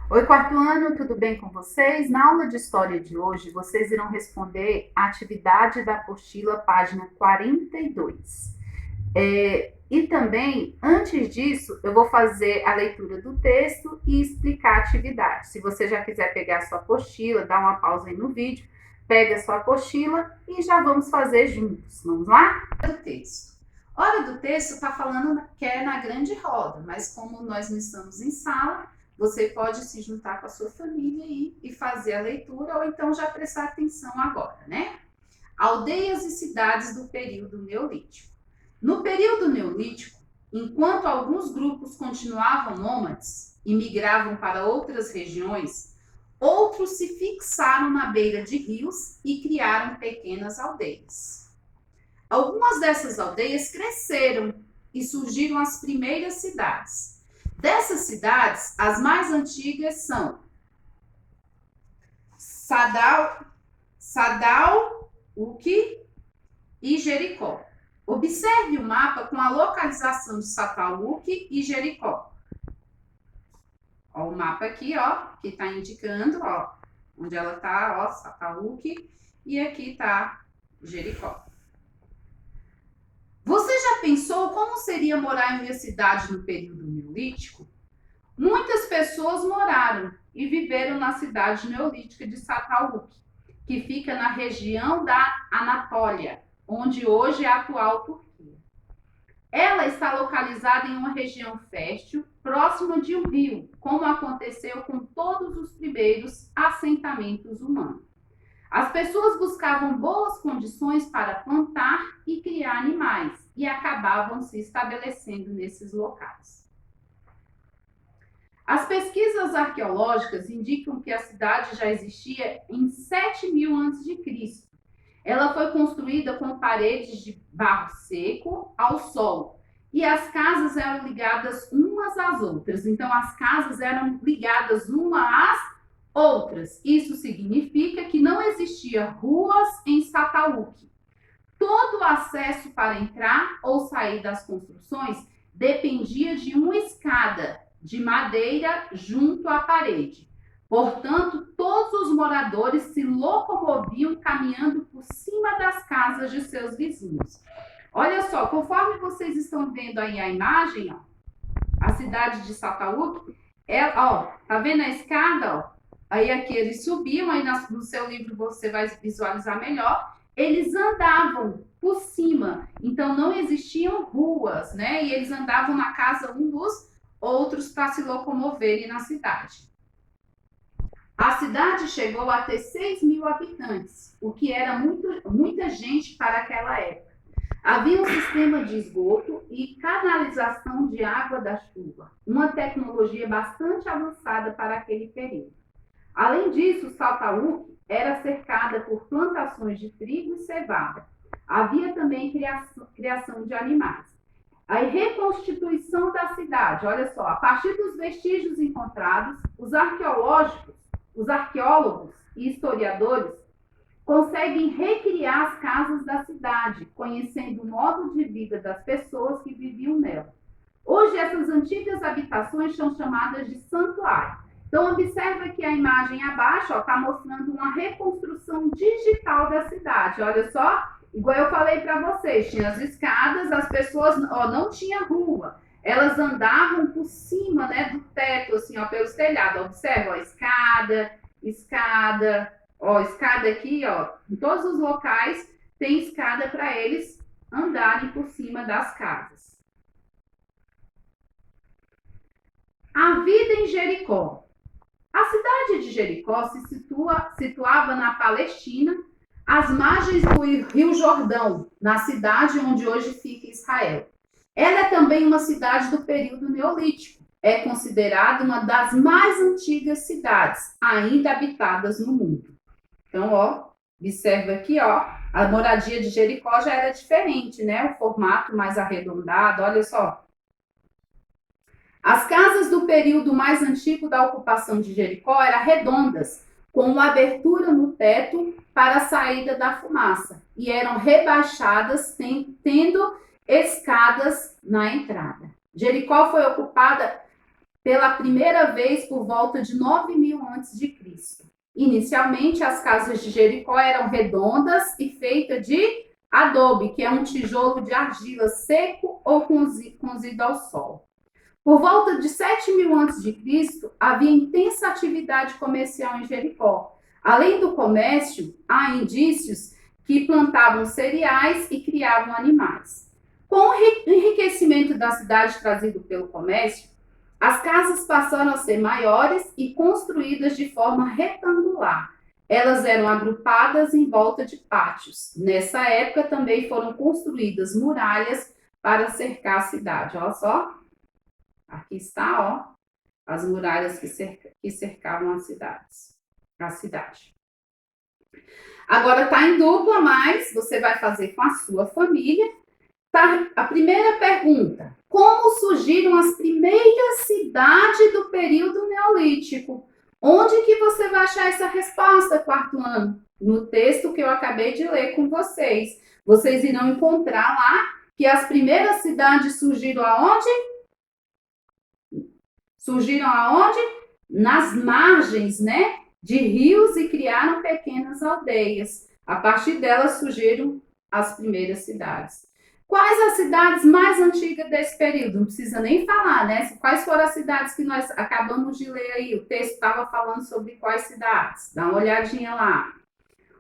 Oi, quarto ano, tudo bem com vocês? Na aula de história de hoje, vocês irão responder a atividade da apostila, página 42. E também, antes disso, eu vou fazer a leitura do texto e explicar a atividade. Se você já quiser pegar a sua apostila, dá uma pausa aí no vídeo, pega a sua apostila e já vamos fazer juntos. Vamos lá? Do texto. Hora do texto está falando que é na grande roda, mas como nós não estamos em sala, você pode se juntar com a sua família e fazer a leitura, ou então já prestar atenção agora, né? Aldeias e cidades do período neolítico. No período neolítico, enquanto alguns grupos continuavam nômades e migravam para outras regiões, outros se fixaram na beira de rios e criaram pequenas aldeias. Algumas dessas aldeias cresceram e surgiram as primeiras cidades. Dessas cidades, as mais antigas são Sadauque e Jericó. Observe o mapa com a localização de Sadauque e Jericó. Ó, o mapa aqui, ó, que está indicando, ó, onde ela está, ó, Sadauque, e aqui está Jericó. Você já pensou como seria morar em uma cidade no período neolítico? Muitas pessoas moraram e viveram na cidade neolítica de Sadauque, que fica na região da Anatólia, onde hoje é a atual Turquia. Ela está localizada em uma região fértil, próxima de um rio, como aconteceu com todos os primeiros assentamentos humanos. As pessoas buscavam boas condições para plantar e criar animais e acabavam se estabelecendo nesses locais. As pesquisas arqueológicas indicam que a cidade já existia em 7000 a.C. Ela foi construída com paredes de barro seco ao solo e as casas eram ligadas umas às outras. Então, as casas eram ligadas umas às outras. Isso significa que não existia ruas em Sadauque. Todo o acesso para entrar ou sair das construções dependia de uma escada de madeira junto à parede. Portanto, todos os moradores se locomoviam caminhando por cima das casas de seus vizinhos. Olha só, conforme vocês estão vendo aí a imagem, ó, a cidade de Sadauque, ó, tá vendo a escada, ó? Aí aqui eles subiam, aí no seu livro você vai visualizar melhor. Eles andavam por cima, então não existiam ruas, né? E eles andavam na casa um dos outros para se locomoverem na cidade. A cidade chegou a ter 6.000 habitantes, o que era muita gente para aquela época. Havia um sistema de esgoto e canalização de água da chuva, uma tecnologia bastante avançada para aquele período. Além disso, Sadauque era cercada por plantações de trigo e cevada. Havia também criação de animais. A reconstituição da cidade, olha só, a partir dos vestígios encontrados, os arqueólogos e historiadores conseguem recriar as casas da cidade, conhecendo o modo de vida das pessoas que viviam nela. Hoje, essas antigas habitações são chamadas de santuário. Então, observa que a imagem abaixo está mostrando uma reconstrução digital da cidade. Olha só, igual eu falei para vocês, tinha as escadas, as pessoas não tinham rua. Elas andavam por cima, né, do teto, assim, ó, pelos telhados. Observa, ó, escada, ó, escada aqui, ó. Em todos os locais tem escada para eles andarem por cima das casas. A vida em Jericó. A cidade de Jericó se situava na Palestina, às margens do Rio Jordão, na cidade onde hoje fica Israel. Ela é também uma cidade do período neolítico. É considerada uma das mais antigas cidades ainda habitadas no mundo. Então, ó, observa aqui, ó, a moradia de Jericó já era diferente, né? O formato mais arredondado, olha só. As casas do período mais antigo da ocupação de Jericó eram redondas, com uma abertura no teto para a saída da fumaça, e eram rebaixadas, tendo escadas na entrada. Jericó foi ocupada pela primeira vez por volta de 9.000 a.C. Inicialmente, as casas de Jericó eram redondas e feitas de adobe, que é um tijolo de argila seco ou cozido ao sol. Por volta de 7.000 a.C., havia intensa atividade comercial em Jericó. Além do comércio, há indícios que plantavam cereais e criavam animais. Com o enriquecimento da cidade trazido pelo comércio, as casas passaram a ser maiores e construídas de forma retangular. Elas eram agrupadas em volta de pátios. Nessa época também foram construídas muralhas para cercar a cidade. Olha só, aqui está, ó, as muralhas que cercavam a cidade. Agora está em dupla, mas você vai fazer com a sua família. Tá? A primeira pergunta: como surgiram as primeiras cidades do período neolítico? Onde que você vai achar essa resposta, quarto ano? No texto que eu acabei de ler com vocês. Vocês irão encontrar lá que as primeiras cidades surgiram aonde? Surgiram aonde? Nas margens, né, de rios e criaram pequenas aldeias. A partir delas surgiram as primeiras cidades. Quais as cidades mais antigas desse período? Não precisa nem falar, né? Quais foram as cidades que nós acabamos de ler aí? O texto estava falando sobre quais cidades? Dá uma olhadinha lá.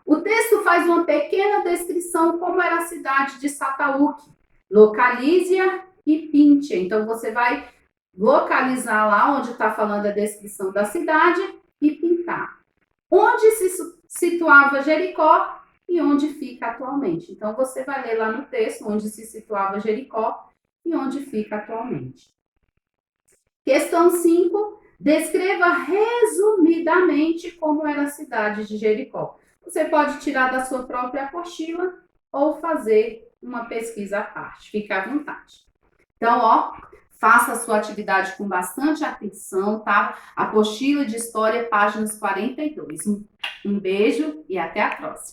O texto faz uma pequena descrição como era a cidade de Sataúque, Localísia e Píntia. Então, você vai localizar lá onde está falando a descrição da cidade e pintar. Onde se situava Jericó e onde fica atualmente. Então, você vai ler lá no texto onde se situava Jericó e onde fica atualmente. Questão 5. Descreva resumidamente como era a cidade de Jericó. Você pode tirar da sua própria apostila ou fazer uma pesquisa à parte. Fica à vontade. Então, ó, faça a sua atividade com bastante atenção, tá? Apostila de História, páginas 42. Um beijo e até a próxima.